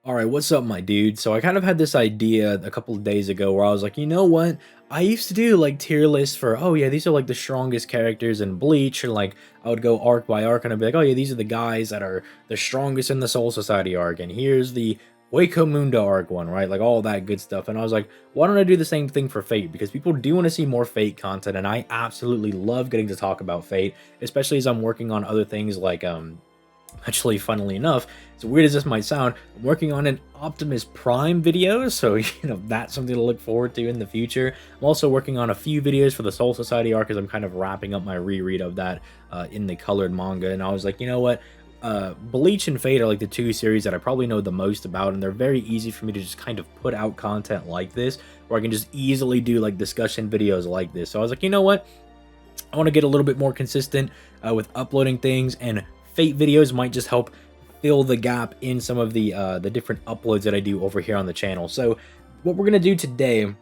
Alright, what's up, my dude? So I kind of had this idea a couple of days ago where I was like, you know what? I used to do like tier lists for, oh yeah, these are like the strongest characters in Bleach, and like I would go arc by arc and I'd be like, oh yeah, these are the guys that are the strongest in the Soul Society arc, and here's the Waco Mundo arc one, right? Like all that good stuff. And I was like, why don't I do the same thing for Fate? Because people do want to see more Fate content, and I absolutely love getting to talk about Fate, especially as I'm working on other things like actually, funnily enough, as weird as this might sound, I'm working on an Optimus Prime video, so, that's something to look forward to in the future. I'm also working on a few videos for the Soul Society arc, as I'm kind of wrapping up my reread of that in the colored manga, and I was like, you know what? Bleach and Fate are like the two series that I probably know the most about, and they're very easy for me to just kind of put out content like this, where I can just easily do like discussion videos like this. So I was like, you know what? I want to get a little bit more consistent with uploading things, and Fate videos might just help fill the gap in some of the different uploads that I do over here on the channel. So what we're gonna do today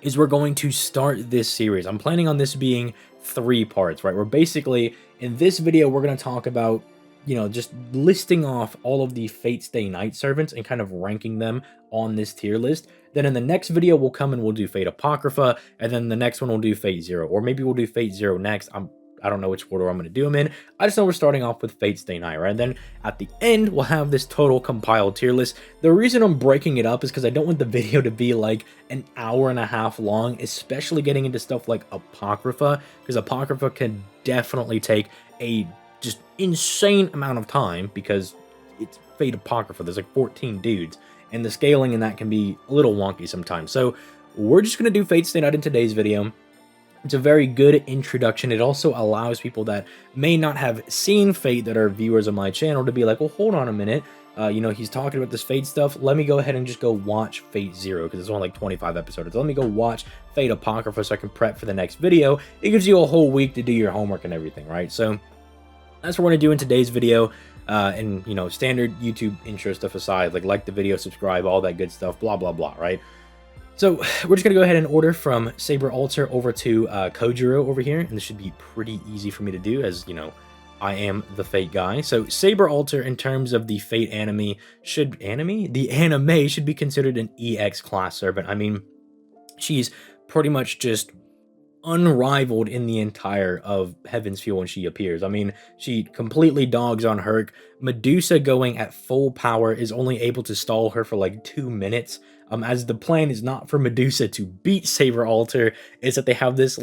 is we're going to start this series. I'm planning on this being 3 parts, right? We're basically, in this video, we're gonna talk about, just listing off all of the Fate Stay Night servants and kind of ranking them on this tier list. Then in the next video, we'll come and we'll do Fate Apocrypha, and then the next one we'll do Fate Zero, or maybe we'll do Fate Zero next. I don't know which order I'm going to do them in. I just know we're starting off with Fate Stay Night, right? And then at the end, we'll have this total compiled tier list. The reason I'm breaking it up is because I don't want the video to be like an hour and a half long, especially getting into stuff like Apocrypha, because Apocrypha can definitely take a just insane amount of time because it's Fate Apocrypha. There's like 14 dudes, and the scaling in that can be a little wonky sometimes. So we're just going to do Fate Stay Night in today's video. It's a very good introduction. It also allows people that may not have seen Fate, that are viewers of my channel, to be like, well, hold on a minute. He's talking about this Fate stuff. Let me go ahead and just go watch Fate Zero, because it's only like 25 episodes. Let me go watch Fate Apocrypha so I can prep for the next video. It gives you a whole week to do your homework and everything, right? So that's what we're going to do in today's video. And, standard YouTube intro stuff aside, like the video, subscribe, all that good stuff, blah, blah, blah, right? So we're just going to go ahead and order from Saber Altar over to Kojiro over here, and this should be pretty easy for me to do, as, I am the Fate guy. So Saber Altar, in terms of the Fate anime, the anime should be considered an EX class servant. I mean, she's pretty much just unrivaled in the entire of Heaven's Feel when she appears. I mean, she completely dogs on Herc. Medusa going at full power is only able to stall her for like 2 minutes. As the plan is not for Medusa to beat Saber Altar, is that they have this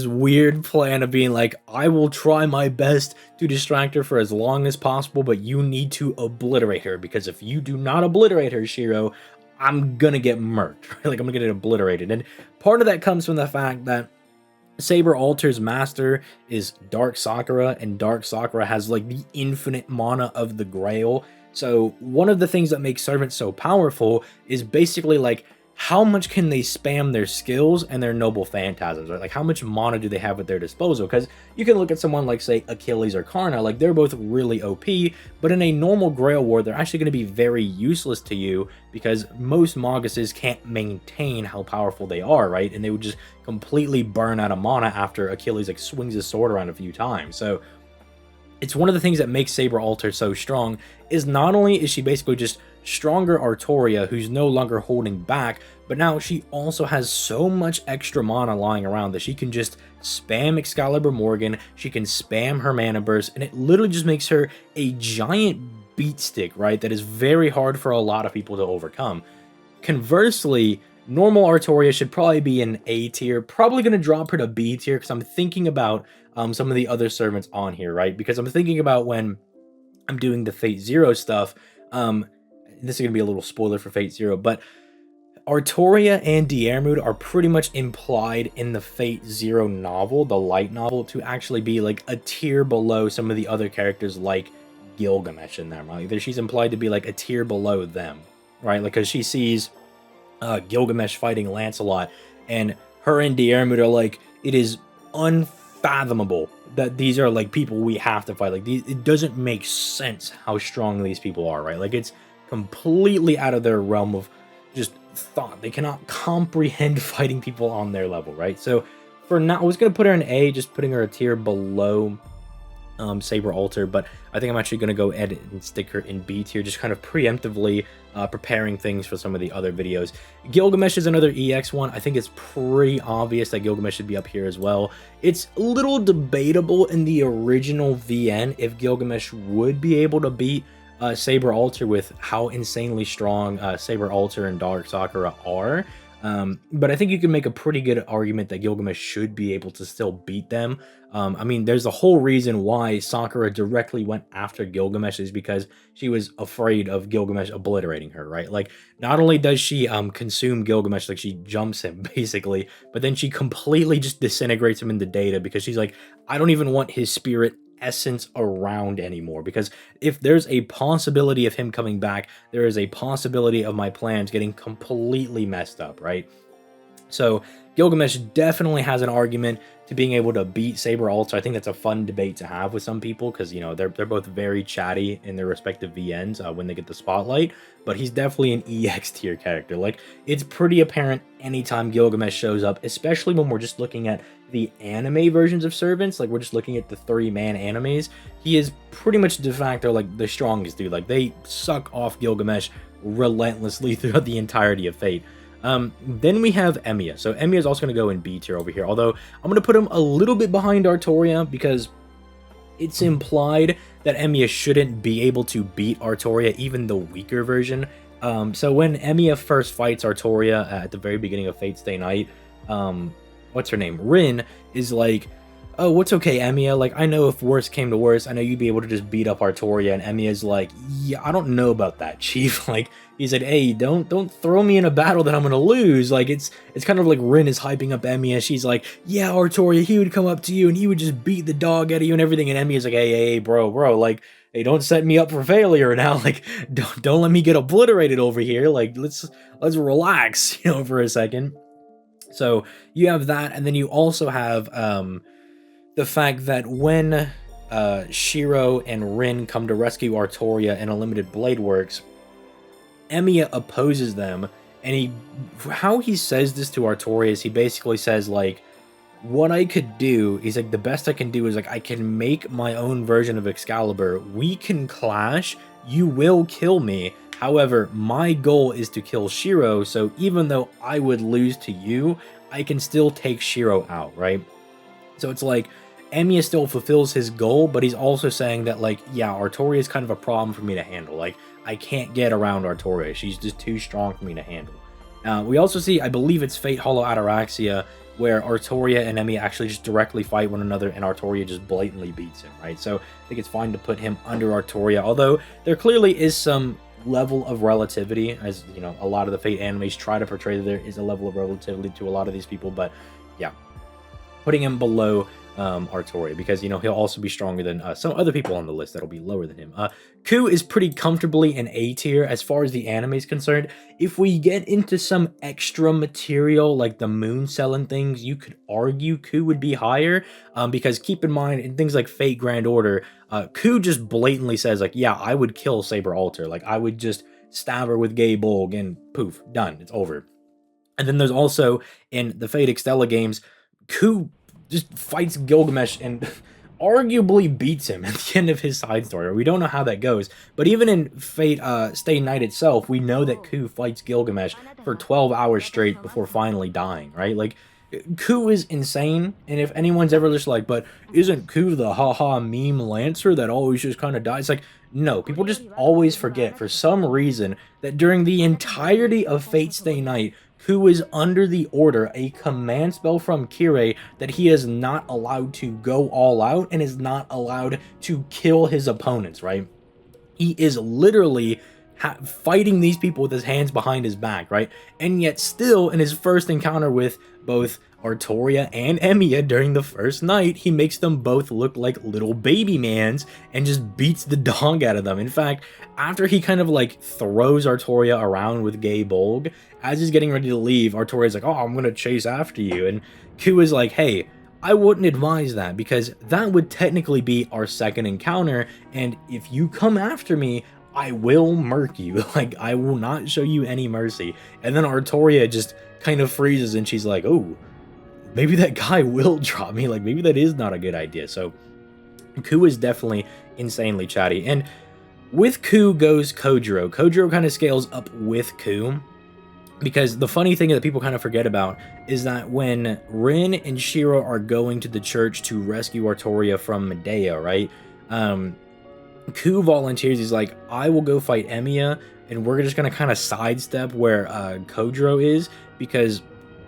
weird plan of being like, I will try my best to distract her for as long as possible, but you need to obliterate her, because if you do not obliterate her, Shiro, I'm gonna get murked, right? Like, I'm gonna get obliterated. And part of that comes from the fact that Saber Altar's master is Dark Sakura, and Dark Sakura has like the infinite mana of the Grail. So one of the things that makes servants so powerful is basically like, how much can they spam their skills and their noble phantasms, right? Like, how much mana do they have at their disposal? Because you can look at someone like, say, Achilles or Karna, like, they're both really OP, but in a normal Grail War, they're actually going to be very useless to you, because most Maguses can't maintain how powerful they are, right? And they would just completely burn out of mana after Achilles, like, swings his sword around a few times. So it's one of the things that makes Saber Altar so strong, is not only is she basically just stronger Artoria, who's no longer holding back, but now she also has so much extra mana lying around that she can just spam Excalibur Morgan, she can spam her Mana Burst, and it literally just makes her a giant beat stick, right? That is very hard for a lot of people to overcome. Conversely, normal Artoria should probably be an A tier, probably going to drop her to B tier, because I'm thinking about some of the other servants on here, right? Because I'm thinking about when I'm doing the Fate Zero stuff, this is going to be a little spoiler for Fate Zero, but Artoria and Diarmuid are pretty much implied in the Fate Zero novel, the light novel, to actually be like a tier below some of the other characters like Gilgamesh in them, right? She's implied to be like a tier below them, right? Like, because she sees Gilgamesh fighting Lancelot, and her and Diarmuid are like, it is unfathomable that these are like people we have to fight. Like, it doesn't make sense how strong these people are, right? Like, it's completely out of their realm of just thought. They cannot comprehend fighting people on their level, right? So for now, I was going to put her in A, just putting her a tier below Saber Alter, but I think I'm actually going to go edit and stick her in B tier, just kind of preemptively preparing things for some of the other videos. Gilgamesh is another EX one. I think it's pretty obvious that Gilgamesh should be up here as well. It's a little debatable in the original VN if Gilgamesh would be able to beat Saber Alter with how insanely strong Saber Alter and Dark Sakura are. But I think you can make a pretty good argument that Gilgamesh should be able to still beat them. I mean, there's a whole reason why Sakura directly went after Gilgamesh is because she was afraid of Gilgamesh obliterating her, right? Like, not only does she consume Gilgamesh, like she jumps him basically, but then she completely just disintegrates him into data because she's like, I don't even want his spirit essence around anymore, because if there's a possibility of him coming back, there is a possibility of my plans getting completely messed up, right? So Gilgamesh definitely has an argument to being able to beat Saber Alter. I think that's a fun debate to have with some people because, you know, they're both very chatty in their respective VNs when they get the spotlight, but he's definitely an EX tier character. Like, it's pretty apparent anytime Gilgamesh shows up, especially when we're just looking at the anime versions of Servants, like we're just looking at the 3-man animes. He is pretty much de facto like the strongest dude. Like, they suck off Gilgamesh relentlessly throughout the entirety of Fate. Then we have Emiya. So Emiya is also going to go in B tier over here, although I'm going to put him a little bit behind Artoria because it's implied that Emiya shouldn't be able to beat Artoria, even the weaker version. So when Emiya first fights Artoria at the very beginning of Fate Stay Night, what's her name? Rin is like, oh, what's okay, Emiya? Like, I know if worse came to worse, I know you'd be able to just beat up Artoria. And Emiya's like, yeah, I don't know about that, Chief. Like, he said, hey, don't throw me in a battle that I'm gonna lose. Like, it's kind of like Rin is hyping up Emiya. She's like, yeah, Artoria, he would come up to you and he would just beat the dog out of you and everything. And Emiya's like, hey, bro, like, hey, don't set me up for failure now. Like, don't let me get obliterated over here. Like, let's relax, you know, for a second. So you have that, and then you also have the fact that when Shiro and Rin come to rescue Artoria in a limited Blade Works, Emiya opposes them, and how he says this to Artoria is he basically says, like, what I could do, he's like, the best I can do is, like, I can make my own version of Excalibur. We can clash, you will kill me. However, my goal is to kill Shiro, so even though I would lose to you, I can still take Shiro out, right? So it's like, Emiya still fulfills his goal, but he's also saying that, like, yeah, Artoria is kind of a problem for me to handle. Like, I can't get around Artoria. She's just too strong for me to handle. We also see, I believe it's Fate Hollow Ataraxia, where Artoria and Emiya actually just directly fight one another, and Artoria just blatantly beats him, right? So I think it's fine to put him under Artoria, although there clearly is some level of relativity, as you know, a lot of the Fate animes try to portray that there is a level of relativity to a lot of these people, but yeah, putting him below Artoria, because, you know, he'll also be stronger than some other people on the list that'll be lower than him. Ku is pretty comfortably in A tier as far as the anime is concerned. If we get into some extra material like the moon cell and things, you could argue Ku would be higher, because keep in mind, in things like Fate Grand Order, Ku just blatantly says, like, yeah, I would kill Saber Alter. Like, I would just stab her with Gay Bolg and poof, done, it's over. And then there's also, in the Fate Extella games, Ku just fights Gilgamesh and arguably beats him at the end of his side story. We don't know how that goes, but even in Fate Stay Night itself, we know that Ku fights Gilgamesh for 12 hours straight before finally dying, right? Like, Ku is insane, and if anyone's ever just like, but isn't Ku the haha meme Lancer that always just kind of dies? Like, no, people just always forget for some reason that during the entirety of Fate Stay Night, Ku is under the order, a command spell from Kirei, that he is not allowed to go all out and is not allowed to kill his opponents, right? He is literally fighting these people with his hands behind his back, right? And yet still, in his first encounter with both Artoria and Emiya during the first night, he makes them both look like little baby mans and just beats the dog out of them. In fact, after he kind of like throws Artoria around with Gay Bolg, as he's getting ready to leave, Artoria's like, oh, I'm gonna chase after you. And Ku is like, hey, I wouldn't advise that, because that would technically be our second encounter, and if you come after me, I will murk you. Like, I will not show you any mercy. And then Artoria just kind of freezes, and she's like, oh, maybe that guy will drop me. Like, maybe that is not a good idea. So Ku is definitely insanely chatty. And with Ku goes Kojiro. Kojiro kind of scales up with Ku, because the funny thing that people kind of forget about is that when Rin and Shiro are going to the church to rescue Artoria from Medea, right? Um, Ku volunteers. He's like, I will go fight Emiya, and we're just gonna kind of sidestep where Kojiro is, because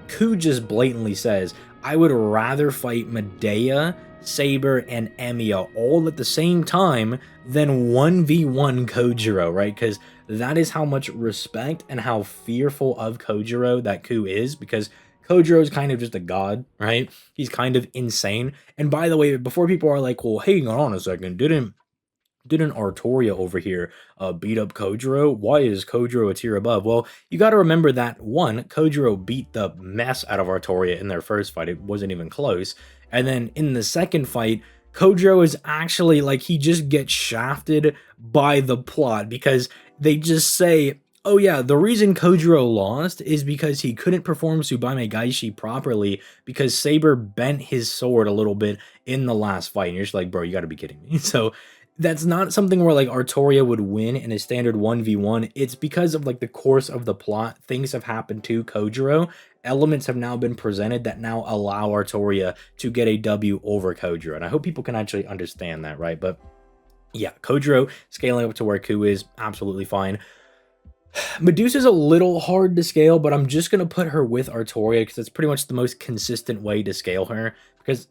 Ku just blatantly says, I would rather fight Medea, Saber, and Emiya all at the same time than 1v1 Kojiro, right? Because that is how much respect and how fearful of Kojiro that Ku is, because Kojiro is kind of just a god, right? He's kind of insane. And by the way, before people are like, well, hang on a second, didn't Artoria over here beat up Kojiro? Why is Kojiro a tier above? Well, you got to remember that, one, Kojiro beat the mess out of Artoria in their first fight. It wasn't even close. And then in the second fight, Kojiro is actually like, he just gets shafted by the plot, because they just say, oh yeah, the reason Kojiro lost is because he couldn't perform Tsubame Gaishi properly because Saber bent his sword a little bit in the last fight. And you're just like, bro, you got to be kidding me. So that's not something where like Artoria would win in a standard 1v1. It's because of like the course of the plot. Things have happened to Kojiro. Elements have now been presented that now allow Artoria to get a W over Kojiro. And I hope people can actually understand that, right? But yeah, Kojiro scaling up to where Ku is absolutely fine. Medusa's a little hard to scale, but I'm just going to put her with Artoria because it's pretty much the most consistent way to scale her. Because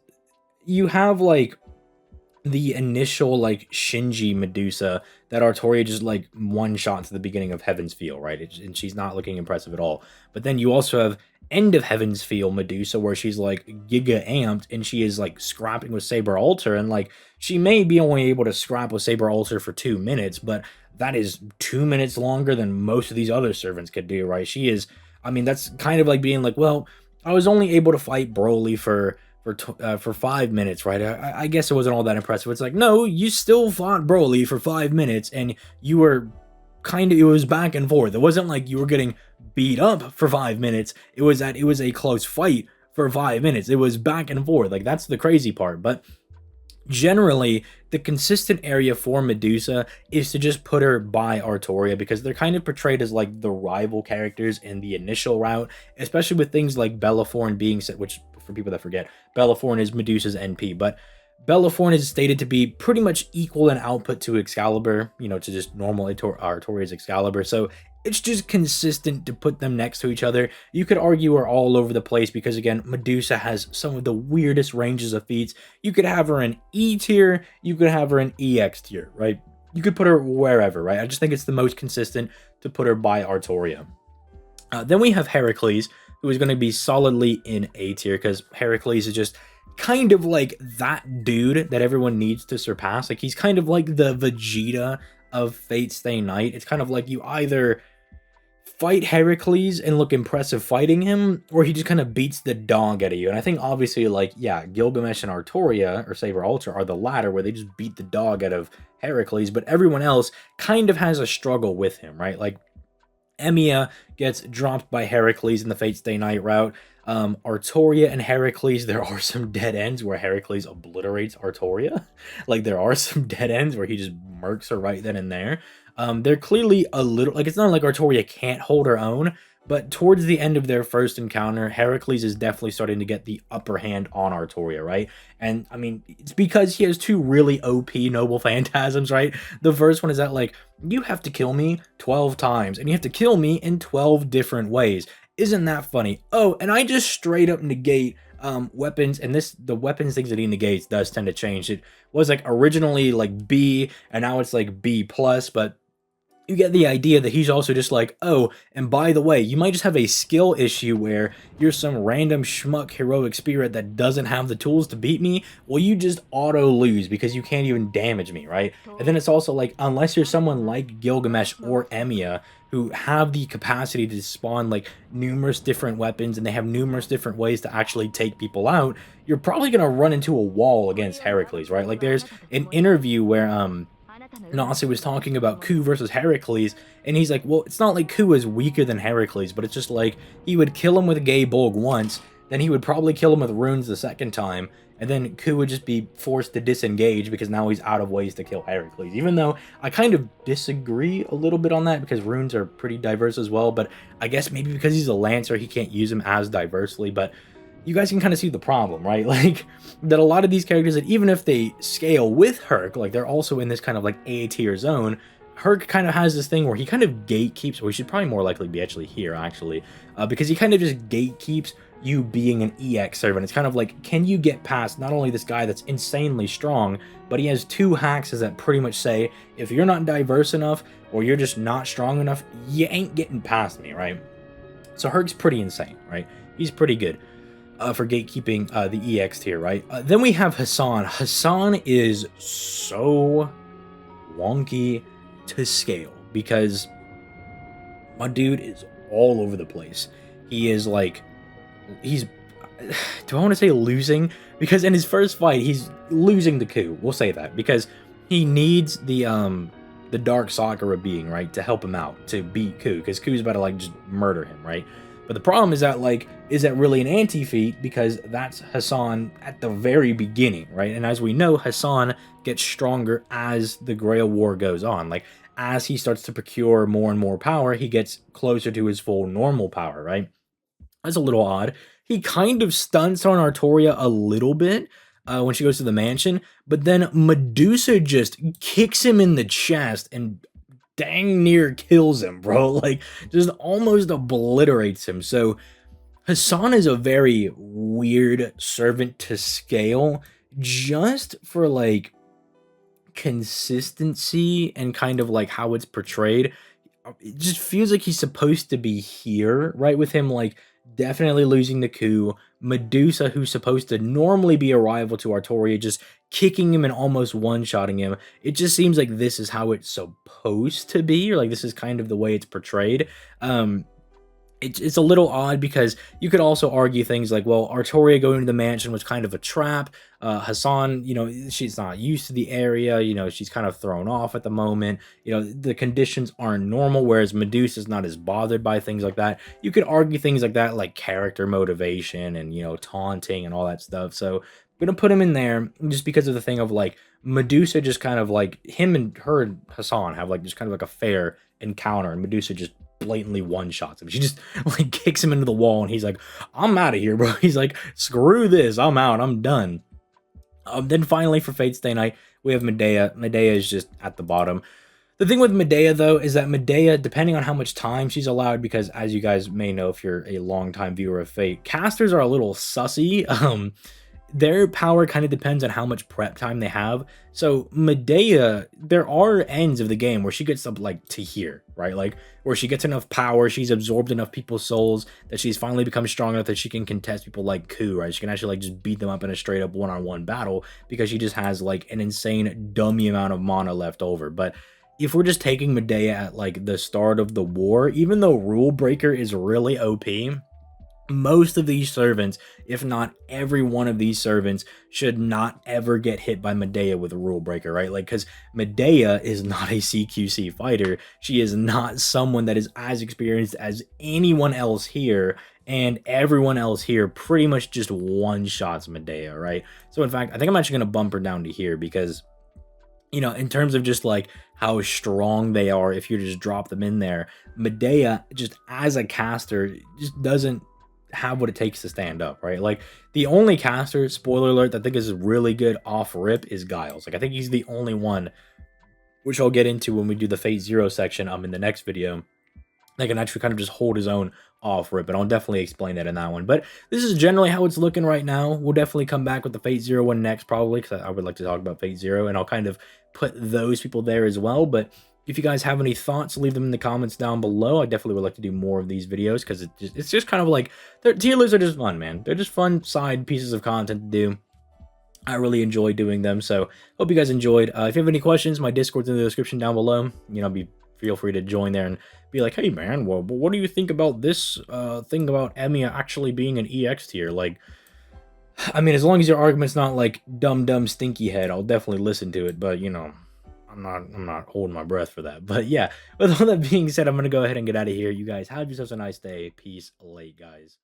you have like the initial like Shinji Medusa that Artoria just like one shot to the beginning of Heaven's Feel, right? And she's not looking impressive at all. But then you also have end of Heaven's Feel Medusa, where she's like giga amped and she is like scrapping with Saber Alter, and like she may be only able to scrap with Saber Alter for 2 minutes, but that is 2 minutes longer than most of these other servants could do, right? She is, I mean, that's kind of like being like, well, I was only able to fight Broly for 5 minutes, right? I guess it wasn't all that impressive. It's like, no, you still fought Broly for 5 minutes, and you were kind of, it was back and forth. It wasn't like you were getting beat up for 5 minutes. It was that it was a close fight for 5 minutes. It was back and forth. Like, that's the crazy part. But generally, the consistent area for Medusa is to just put her by Artoria, because they're kind of portrayed as like the rival characters in the initial route, especially with things like Bellaforn being set, which for people that forget, Bellaforn is Medusa's NP, but Bellaforn is stated to be pretty much equal in output to Excalibur, you know, to just normal Artoria's Excalibur. So it's just consistent to put them next to each other. You could argue we're all over the place because, again, Medusa has some of the weirdest ranges of feats. You could have her in E tier, you could have her in EX tier, right? You could put her wherever, right? I just think it's the most consistent to put her by Artoria. Then we have Heracles, who is going to be solidly in A tier, because Heracles is just kind of like that dude that everyone needs to surpass. Like, he's kind of like the Vegeta of Fate Stay Night. It's kind of like you either fight Heracles and look impressive fighting him, or he just kind of beats the dog out of you. And I think obviously, like, yeah, Gilgamesh and Artoria, or Saber Alter, are the latter, where they just beat the dog out of Heracles, but everyone else kind of has a struggle with him, right? Like, Emiya gets dropped by Heracles in the Fate Stay Night route. Artoria and Heracles, there are some dead ends where Heracles obliterates Artoria. Like, there are some dead ends where he just murks her right then and there. They're clearly a little, like, it's not like Artoria can't hold her own, but towards the end of their first encounter, Heracles is definitely starting to get the upper hand on Artoria, right? And, I mean, it's because he has two really OP noble phantasms, right? The first one is that, like, you have to kill me 12 times, and you have to kill me in 12 different ways. Isn't that funny? Oh, and I just straight up negate weapons, and the weapons things that he negates does tend to change. It was, like, originally, like, B, and now it's, like, B+, but you get the idea that he's also just like, oh, and by the way, you might just have a skill issue where you're some random schmuck heroic spirit that doesn't have the tools to beat me. Well, you just auto lose because you can't even damage me, right? And then it's also like, unless you're someone like Gilgamesh or Emiya, who have the capacity to spawn like numerous different weapons and they have numerous different ways to actually take people out, you're probably gonna run into a wall against Heracles, right? Like, there's an interview where Nasi was talking about Ku versus Heracles, and he's like, well, it's not like Ku is weaker than Heracles, but it's just like he would kill him with Gay Bolg once, then he would probably kill him with runes the second time, and then Ku would just be forced to disengage because now he's out of ways to kill Heracles. Even though I kind of disagree a little bit on that because runes are pretty diverse as well, but I guess maybe because he's a Lancer, he can't use them as diversely, but you guys can kind of see the problem, right? Like, that a lot of these characters, that even if they scale with Herc, like, they're also in this kind of like A tier zone. Herc kind of has this thing where he kind of gatekeeps, or he should probably more likely be actually here, actually, because he kind of just gatekeeps you being an EX servant. It's kind of like, can you get past not only this guy that's insanely strong, but he has 2 hacks that pretty much say, if you're not diverse enough, or you're just not strong enough, you ain't getting past me, right? So Herc's pretty insane, right? He's pretty good for gatekeeping the EX tier, right? Then we have Hassan. Hassan is so wonky to scale because my dude is all over the place. He is like, he's, do I want to say losing? Because in his first fight, he's losing to Ku. We'll say that because he needs the Dark Sakura being, right, to help him out, to beat Ku, because Ku's about to, like, just murder him, right? But the problem is that, like, is that really an anti-feat? Because that's Hassan at the very beginning, right? And as we know, Hassan gets stronger as the Grail War goes on. Like, as he starts to procure more and more power, he gets closer to his full normal power, right? That's a little odd. He kind of stunts on Artoria a little bit when she goes to the mansion, but then Medusa just kicks him in the chest and dang near kills him, bro. Like, just almost obliterates him. So Hassan is a very weird servant to scale just for, like, consistency and kind of like how it's portrayed. It just feels like he's supposed to be here, right? With him, like, definitely losing the coup. Medusa, who's supposed to normally be a rival to Artoria, just kicking him and almost one-shotting him. It just seems like this is how it's supposed to be, or like this is kind of the way it's portrayed. It's a little odd because you could also argue things like, well, Artoria going to the mansion was kind of a trap. Hassan, you know, she's not used to the area. You know, she's kind of thrown off at the moment. You know, the conditions aren't normal, whereas Medusa's not as bothered by things like that. You could argue things like that, like character motivation and, you know, taunting and all that stuff. So I'm going to put him in there just because of the thing of, like, Medusa just kind of, like, him and her and Hassan have, like, just kind of like a fair encounter, and Medusa just blatantly one-shots him. She just, like, kicks him into the wall, and he's like, I'm out of here, bro. He's like, screw this, I'm out, I'm done. Then finally for Fate Stay Night, we have Medea. Medea is just at the bottom. The thing with Medea, though, is that Medea, depending on how much time she's allowed, because as you guys may know if you're a long-time viewer of Fate, casters are a little sussy. Their power kind of depends on how much prep time they have. So Medea, there are ends of the game where she gets up, like, to here, right? Like, where she gets enough power, she's absorbed enough people's souls that she's finally become strong enough that she can contest people like Ku, right? She can actually, like, just beat them up in a straight up one-on-one battle because she just has, like, an insane dummy amount of mana left over. But if we're just taking Medea at, like, the start of the war, even though Rule Breaker is really OP, most of these servants, if not every one of these servants, should not ever get hit by Medea with a rule breaker, right? Like, because Medea is not a CQC fighter. She is not someone that is as experienced as anyone else here, and everyone else here pretty much just one-shots Medea, right? So in fact, I think I'm actually going to bump her down to here because, you know, in terms of just, like, how strong they are, if you just drop them in there, Medea, just as a caster, just doesn't have what it takes to stand up, right? Like, the only caster, spoiler alert, that I think is really good off rip is Giles. Like, I think he's the only one, which I'll get into when we do the Fate Zero section in the next video, that can actually kind of just hold his own off rip, and I'll definitely explain that in that one. But this is generally how it's looking right now. We'll definitely come back with the Fate Zero one next, probably, because I would like to talk about Fate Zero, and I'll kind of put those people there as well. But if you guys have any thoughts, leave them in the comments down below. I definitely would like to do more of these videos because it's just kind of like, tier lists are just fun, man. They're just fun side pieces of content to do. I really enjoy doing them, so hope you guys enjoyed. If you have any questions, my Discord's in the description down below. You know, feel free to join there and be like, hey man, well, what do you think about this thing about Emiya actually being an EX tier? Like, I mean, as long as your argument's not like dumb stinky head, I'll definitely listen to it. But, you know, I'm not holding my breath for that. But yeah, with all that being said, I'm gonna go ahead and get out of here. You guys have yourselves a nice day. Peace late, guys.